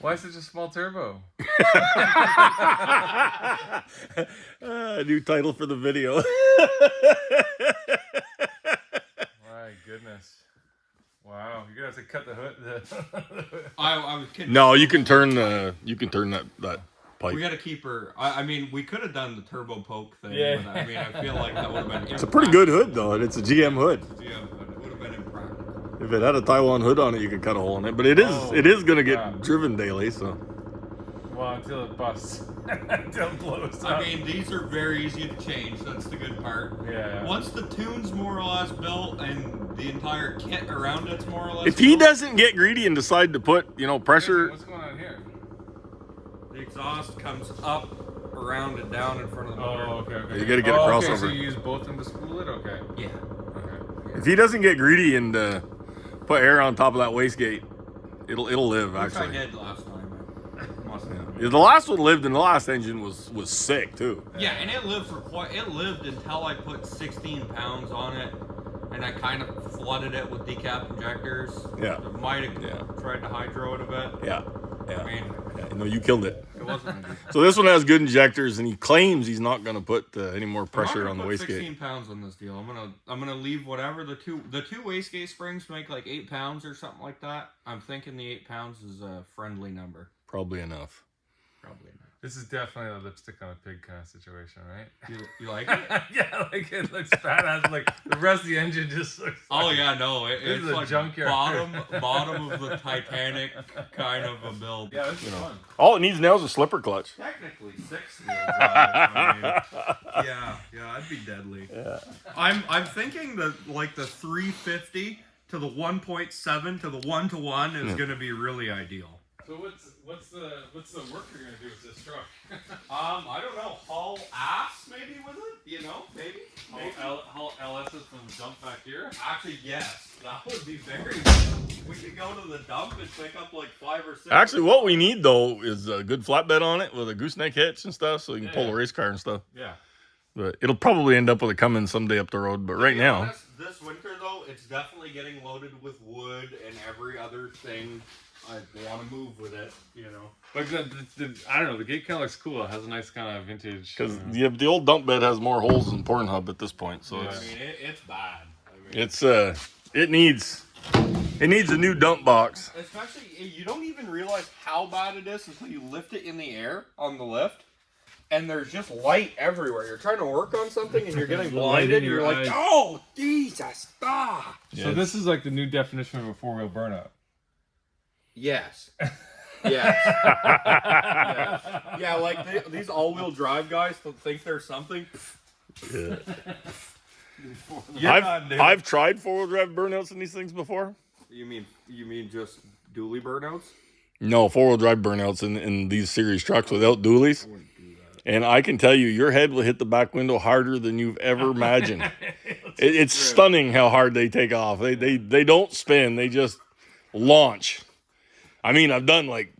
Why such a small turbo? New title for the video. My goodness. Wow, you're gonna have to cut the hood. I was kidding. No, you can turn that pipe. We gotta keep her. I mean, we could have done the turbo poke thing. Yeah. But I mean, I feel like that would have been. It's a pretty good hood though, and it's a GM hood. Yeah, but it would have been impractical. If it had a Taiwan hood on it, you could cut a hole in it. But it is gonna get driven daily, so. Well, until it busts. Until it blows up. I mean, these are very easy to change. That's the good part. Yeah. Once the tune's more or less built and the entire kit around it's more or less If he built, doesn't get greedy and decide to put, pressure. What's going on here? the exhaust comes up, around, and down in front of the motor. Oh, okay. You gotta get a Okay, crossover. so you use both of them to spool it? Okay. Yeah. Okay. If he doesn't get greedy and put air on top of that wastegate, it'll live Which I actually. did last time. I must have. Yeah, the last one lived, and the last engine was sick too. Yeah, and it lived it lived until I put 16 pounds on it, and I kind of flooded it with decap injectors. Yeah. I might have tried to hydro it a bit. Yeah. I mean, No, you killed it. it wasn't. So this one has good injectors, and he claims he's not going to put any more I'm pressure not on the gonna put wastegate. 16 pounds on this deal. I'm gonna leave whatever the two wastegate springs make like 8 pounds or something like that. I'm thinking the 8 pounds is a friendly number. Probably enough. Probably not. This is definitely a lipstick on a pig kind of situation, right? You like it? Yeah, like it looks badass. Like the rest of the engine just looks. Oh yeah, no, This it's is a like junkyard. bottom of the Titanic kind of a build. Yeah, this is fun. All it needs now is a slipper clutch. Technically 6-wheel drive. I mean, yeah, that'd be deadly. Yeah. I'm thinking that like the 350 to the 1.7 to the 1-to-1 is going to be really ideal. So what's the work you're gonna do with this truck? I don't know, haul ass maybe with it, maybe. How LS is from dump back here? Actually, yes, that would be very. We could go to the dump and pick up like 5 or 6. Actually, what we need though is a good flatbed on it with a gooseneck hitch and stuff, so you can pull a race car and stuff. Yeah. But it'll probably end up with a Cummins someday up the road. But right now, this winter though, it's definitely getting loaded with wood and every other thing. I want to move with it, Like I don't know. The gate kind of looks cool. It has a nice kind of vintage. because the old dump bed has more holes than Pornhub at this point, so Yeah. I it's mean, it's bad. it needs a new dump box. Especially, you don't even realize how bad it is until you lift it in the air on the lift, and there's just light everywhere. You're trying to work on something, and you're getting blinded. in your You're like, eyes. oh, Jesus, ah! So this is like the new definition of a 4-wheel burnout. Yes. Yes. Yes. Yeah, like these all-wheel drive guys that think they're something. Yeah. I've tried 4-wheel drive burnouts in these things before. You mean just dually burnouts? No, 4-wheel drive burnouts in these series trucks without dualies. And I can tell you, your head will hit the back window harder than you've ever imagined. It's stunning how hard they take off. They don't spin. They just launch. I mean, I've done like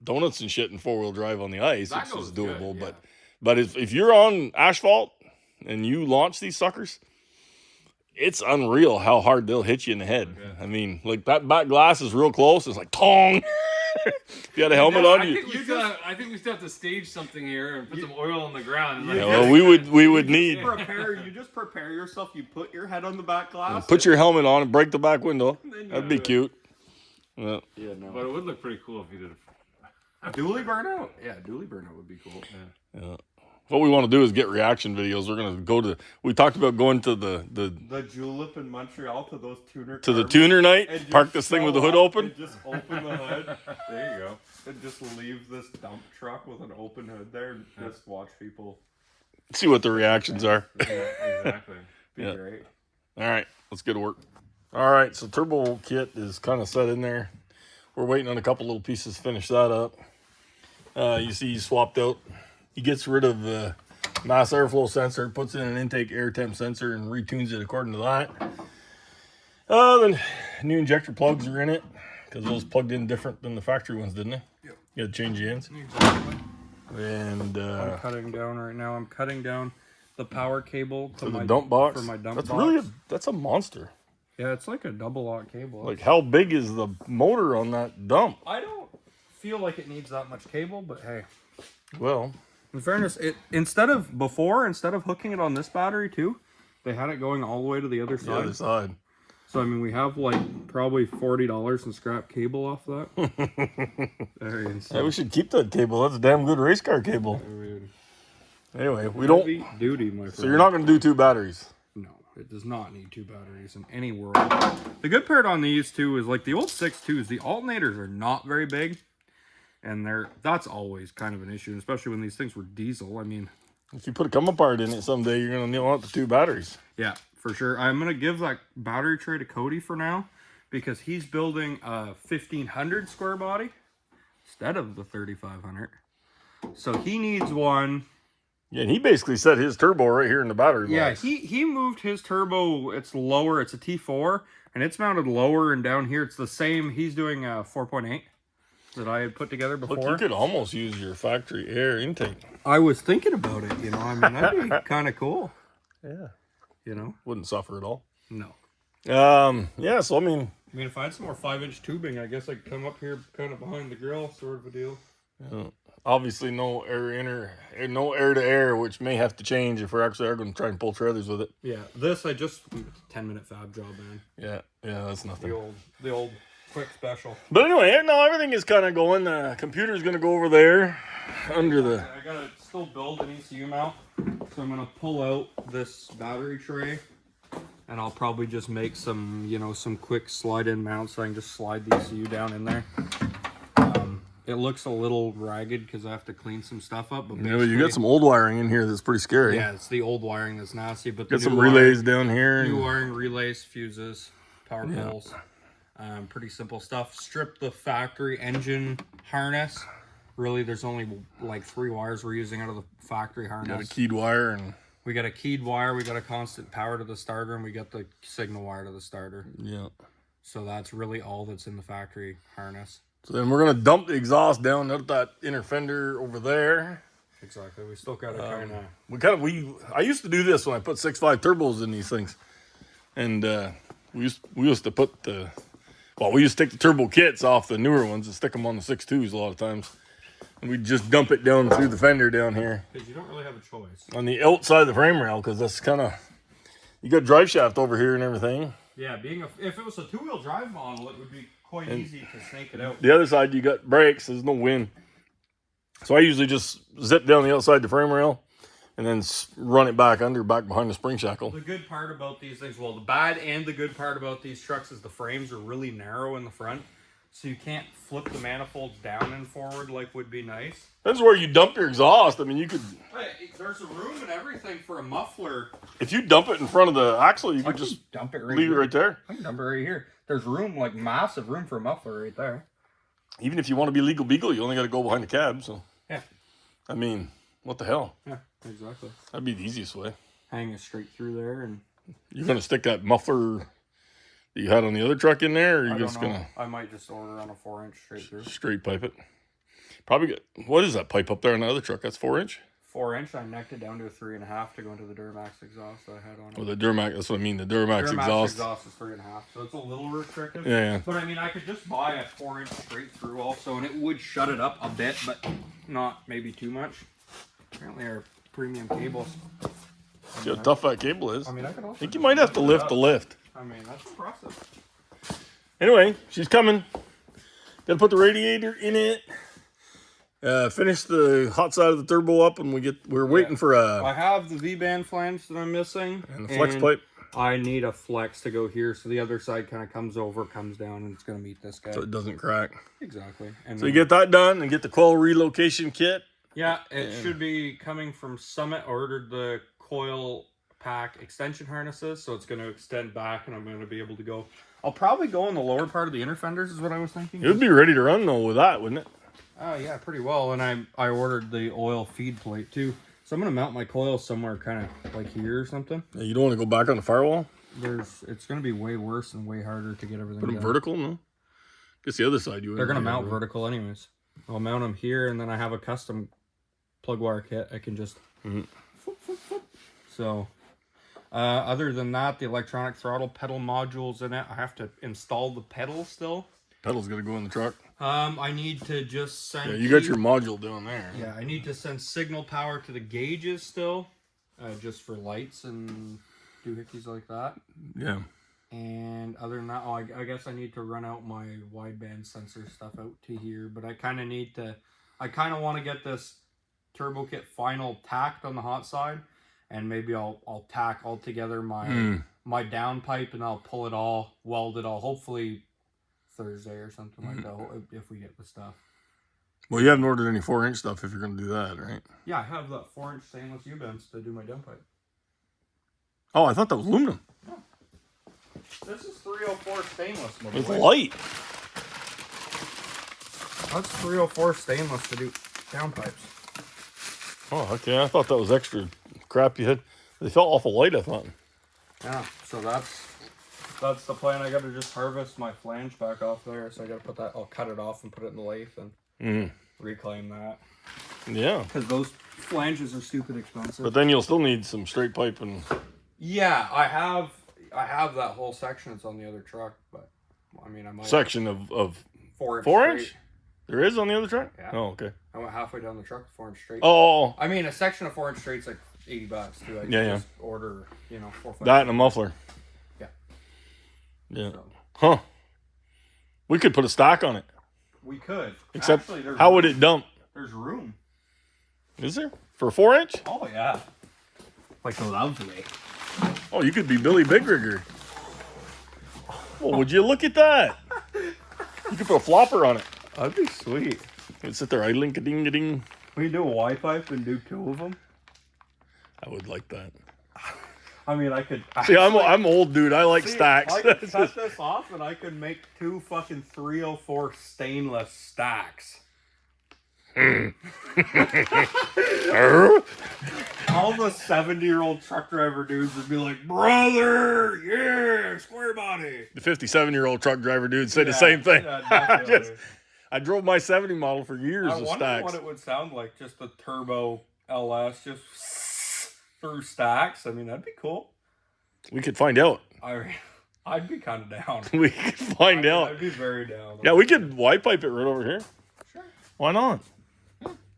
donuts and shit in 4-wheel drive on the ice, That which goes is doable. good, yeah. But if you're on asphalt and you launch these suckers, it's unreal how hard they'll hit you in the head. Okay. I mean, like that back glass is real close. It's like tong. If you had a helmet on, I think we still have to stage something here and put some oil on the ground. And well, we would need. You just prepare yourself. You put your head on the back glass. Put your helmet on and break the back window. That'd be cute. Yeah. No. But it would look pretty cool if you did a Dually burnout? Yeah, dually burnout would be cool. Yeah. What we want to do is get reaction videos. We're gonna go to. We talked about going to the Julep in Montreal to those tuner. To the tuner night. Park this thing with the hood open. And just open the hood. There you go. And just leave this dump truck with an open hood there and just watch people. See what the reactions are. Yeah, exactly. Be great. All right, let's get to work. All right, so turbo kit is kind of set in there. We're waiting on a couple little pieces to finish that up. You see he swapped out. He gets rid of the mass airflow sensor, puts in an intake air temp sensor, and retunes it according to that. Then new injector plugs are in it, because those plugged in different than the factory ones, didn't they? Yep. You got to change the ends. Exactly. And I'm cutting down right now. I'm cutting down the power cable to the dump box. For my dump that's box. really that's a monster. Yeah, it's like a double lock cable. Like, how big is the motor on that dump? I don't feel like it needs that much cable, but hey. Well, In fairness, instead of hooking it on this battery too, they had it going all the way to the other the side. other side. So I mean, we have like probably $40 in scrap cable off that. Very insane. Hey, we should keep that cable. That's a damn good race car cable. I mean, Anyway, we don't. heavy duty, my friend. So you're not going to do 2 batteries. No, it does not need 2 batteries in any world. The good part on these too is like the old 6.2s, the alternators are not very big. And that's always kind of an issue, especially when these things were diesel. I mean, If you put a come apart in it someday, you're going to want the 2 batteries. yeah, for sure. I'm going to give that battery tray to Cody for now because he's building a 1500 square body instead of the 3500. So he needs one. Yeah, and he basically set his turbo right here in the battery Yeah, box. he moved his turbo. It's lower. It's a T4, and it's mounted lower, and down here it's the same. He's doing a 4.8 that I had put together before. Look, you could almost use your factory air intake. I was thinking about it, you know. I mean, that'd be kind of cool, Yeah. you know. Wouldn't suffer at all. No. Yeah, so I mean, If I had some more 5-inch tubing, I guess I could come up here kind of behind the grill, sort of a deal. obviously no air to air, which may have to change if we're actually going to try and pull trailers with it. Yeah, this I just 10-minute fab job, man. Yeah, that's nothing. The old quick special. But anyway, no, everything is kind of going. The computer's going to go over there under the. I gotta still build an ECU mount, so I'm gonna pull out this battery tray, and I'll probably just make some, some quick slide-in mounts so I can just slide the ECU down in there. It looks a little ragged because I have to clean some stuff up. But Yeah, but you got some old wiring in here that's pretty scary. Yeah, it's the old wiring that's nasty. But Got some relays down here. New wiring, relays, fuses, power poles. Pretty simple stuff. Strip the factory engine harness. Really, there's only like 3 wires we're using out of the factory harness. Got a keyed wire and. We got a keyed wire, we got a constant power to the starter, and we got the signal wire to the starter. Yeah. So that's really all that's in the factory harness. So then we're gonna dump the exhaust down out that inner fender over there. Exactly. We still got to I used to do this when I put 6.5 turbos in these things, and we used to put we used to take the turbo kits off the newer ones and stick them on the 6.2s a lot of times, and we'd just dump it down through the fender down here. Because you don't really have a choice. On the outside of the frame rail, because that's kind of, you got drive shaft over here and everything. Yeah, if it was a 2-wheel drive model, it would be quite easy to snake it out. The other side, you got brakes. There's no wind. So I usually just zip down the outside the frame rail and then run it back behind the spring shackle. The good part about these things, well, the bad and the good part about these trucks is the frames are really narrow in the front. So you can't flip the manifolds down and forward like would be nice. That's where you dump your exhaust. I mean, you could... There's a room and everything for a muffler. If you dump it in front of the axle, you could just dump it right leave here. it right there. I can dump it right here. There's room, like massive room for a muffler right there. Even if you want to be legal beagle, you only got to go behind the cab. So, yeah. I mean, what the hell? Yeah, exactly. That'd be the easiest way. Hang it straight through there, and you're gonna stick that muffler that you had on the other truck in there, or are you just gonna? I might just order on a 4-inch straight through. Straight pipe it. Probably get. What is that pipe up there on the other truck? That's 4-inch. 4-inch. I necked it down to a 3.5 to go into the Duramax exhaust that I had on it. Oh, the Duramax. That's what I mean. The Duramax exhaust. Exhaust is 3.5, so it's a little restrictive. Yeah. But I mean, I could just buy a 4-inch straight through also, and it would shut it up a bit, but not maybe too much. Apparently, our premium cables. See how tough that cable is. I mean, I think you might have to lift the lift. I mean, that's impressive. Anyway, she's coming. Gotta put the radiator in it. Finish the hot side of the turbo up, and we're waiting for a. I have the V-band flange that I'm missing. And the flex pipe. I need a flex to go here, so the other side kind of comes over, comes down, and it's going to meet this guy. So it doesn't crack. Exactly. And so you get that done and get the coil relocation kit. Yeah, it should be coming from Summit. I ordered the coil pack extension harnesses, so it's going to extend back, and I'm going to be able to go. I'll probably go in the lower part of the inner fenders, is what I was thinking. It would be ready to run though with that, wouldn't it? Oh yeah, pretty well. And I ordered the oil feed plate too, so I'm going to mount my coil somewhere kind of like here or something. Yeah, you don't want to go back on the firewall. It's going to be way worse and way harder to get everything. Put them vertical, no? Guess the other side you. They're going to mount vertical anyways. I'll mount them here, and then I have a custom plug wire kit. I can just. So, other than that, the electronic throttle pedal modules in it. I have to install the pedals still. pedals got to go in the truck. I need to just send. Yeah, you got your module down there. Yeah, I need to send signal power to the gauges still, just for lights and doohickeys like that. Yeah. And other than that, I guess I need to run out my wideband sensor stuff out to here. But I kind of need to. I kind of want to get this turbo kit final tacked on the hot side, and maybe I'll tack all together my downpipe, and I'll pull it all, weld it all. Hopefully Thursday or something like that, if we get the stuff. Well, you haven't ordered any 4-inch stuff if you're going to do that, right? Yeah, I have that 4-inch stainless U-bends to do my downpipe. Oh, I thought that was aluminum. No. This is 304 stainless. It's light. That's 304 stainless to do downpipes. Oh, okay. I thought that was extra crap you had. They felt awful light, I thought. Yeah, so that's the plan. I got to just harvest my flange back off there, so I got to put that. I'll cut it off and put it in the lathe and reclaim that. Yeah. Because those flanges are stupid expensive. But then you'll still need some straight pipe and. Yeah, I have that whole section that's on the other truck, but I mean I might Section of 4-inch. 4-inch? There is on the other truck? Yeah. Oh, okay. I went halfway down the truck with 4-inch straight. Oh. I mean, a section of 4-inch straight's like $80 too. I just order, 4 or 5. That and a muffler. Yeah. Yeah. So. Huh. We could put a stock on it. We could. Except, actually, how would it dump? There's room. Is there? For a 4-inch? Oh, yeah. Like lovely. Oh, you could be Billy Big Rigger. Well, would you look at that? You could put a flopper on it. That'd be sweet. It'd sit there idling, ka-ding. We do a Y-pipe and do 2 of them. I would like that. I mean, I could. See, I'm old, dude. I like stacks. I could cut this off and I could make 2 fucking 304 stainless stacks. All the 70-year-old truck driver dudes would be like, brother, yeah, square body. The 57-year-old truck driver dude said the same thing. Yeah, I drove my 70 model for years I of wonder stacks. what it would sound like, just a turbo LS, just through stacks. I mean, that'd be cool. We could find out. I'd be kind of down. We could find out. I'd be very down. Yeah, we could Y-pipe it right over here. Sure. Why not?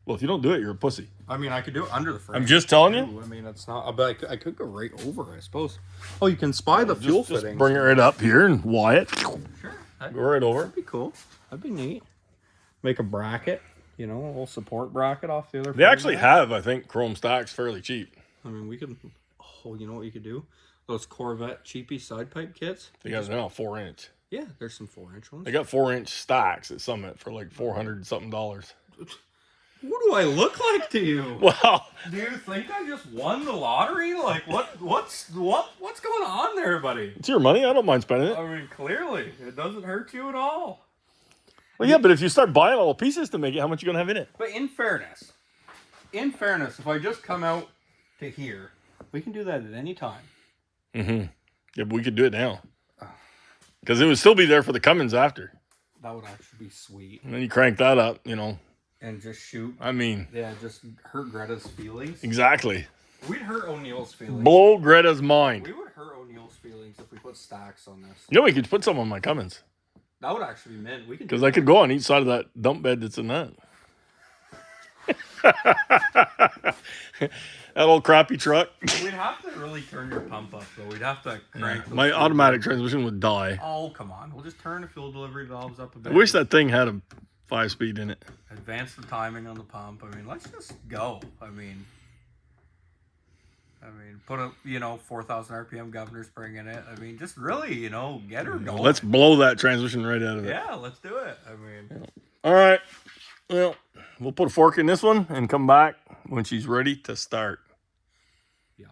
Well, if you don't do it, you're a pussy. I mean, I could do it under the frame. I'm just telling you. I mean, it's not. But I could go right over, I suppose. Oh, you can spy the fuel Just fittings. bring it right up here and Y it. Sure. Go right over. That'd be cool. That'd be neat. Make a bracket, a little support bracket off the other. They actually have, I think, chrome stacks fairly cheap. I mean, we could. Oh, you know what you could do? Those Corvette cheapy side pipe kits. They got now 4-inch. Yeah, there's some 4-inch ones. They got 4-inch stacks at Summit for like $400 something. What do I look like to you? Wow. Do you think I just won the lottery? Like what's going on there, buddy? It's your money. I don't mind spending it. I mean, clearly it doesn't hurt you at all. Well, yeah, but if you start buying all the pieces to make it, how much you gonna have in it? But in fairness, if I just come out to here, we can do that at any time. Mm-hmm. Yeah, but we could do it now. Because it would still be there for the Cummins after. That would actually be sweet. And then you crank that up, And just shoot. I mean. Yeah, just hurt Greta's feelings. Exactly. We'd hurt O'Neill's feelings. Blow Greta's mind. We would hurt O'Neill's feelings if we put stacks on this. We could put some on my Cummins. That would actually be mint. We could. Because I could go on each side of that dump bed that's in that. That old crappy truck. We'd have to really turn your pump up, though. We'd have to crank. My automatic transmission would die. Oh, come on. We'll just turn the fuel delivery valves up a bit. I wish that thing had a 5-speed in it. Advance the timing on the pump. I mean, let's just go. I mean, put a 4,000 RPM governor spring in it. I mean, just really, get her going. Let's blow that transmission right out of it. Yeah, let's do it. I mean, all right. Well, we'll put a fork in this one and come back when she's ready to start. Yeah.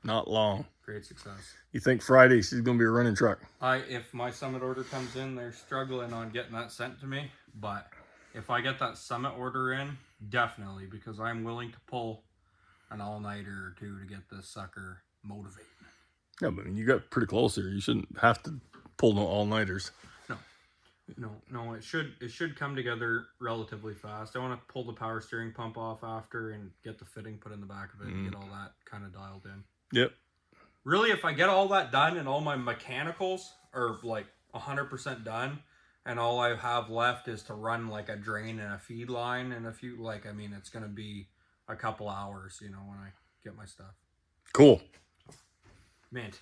Not long. Great success. You think Friday she's gonna be a running truck? If my Summit order comes in, they're struggling on getting that sent to me. But if I get that Summit order in, definitely, because I'm willing to pull an all-nighter or 2 to get this sucker motivated. Yeah, but you got pretty close here. You shouldn't have to pull no all-nighters. No. It should come together relatively fast. I want to pull the power steering pump off after and get the fitting put in the back of it and get all that kind of dialed in. Yep. Really, if I get all that done and all my mechanicals are like 100% done, and all I have left is to run like a drain and a feed line and a few, like, I mean, it's going to be a couple hours, you know, when I get my stuff. Cool. Mint.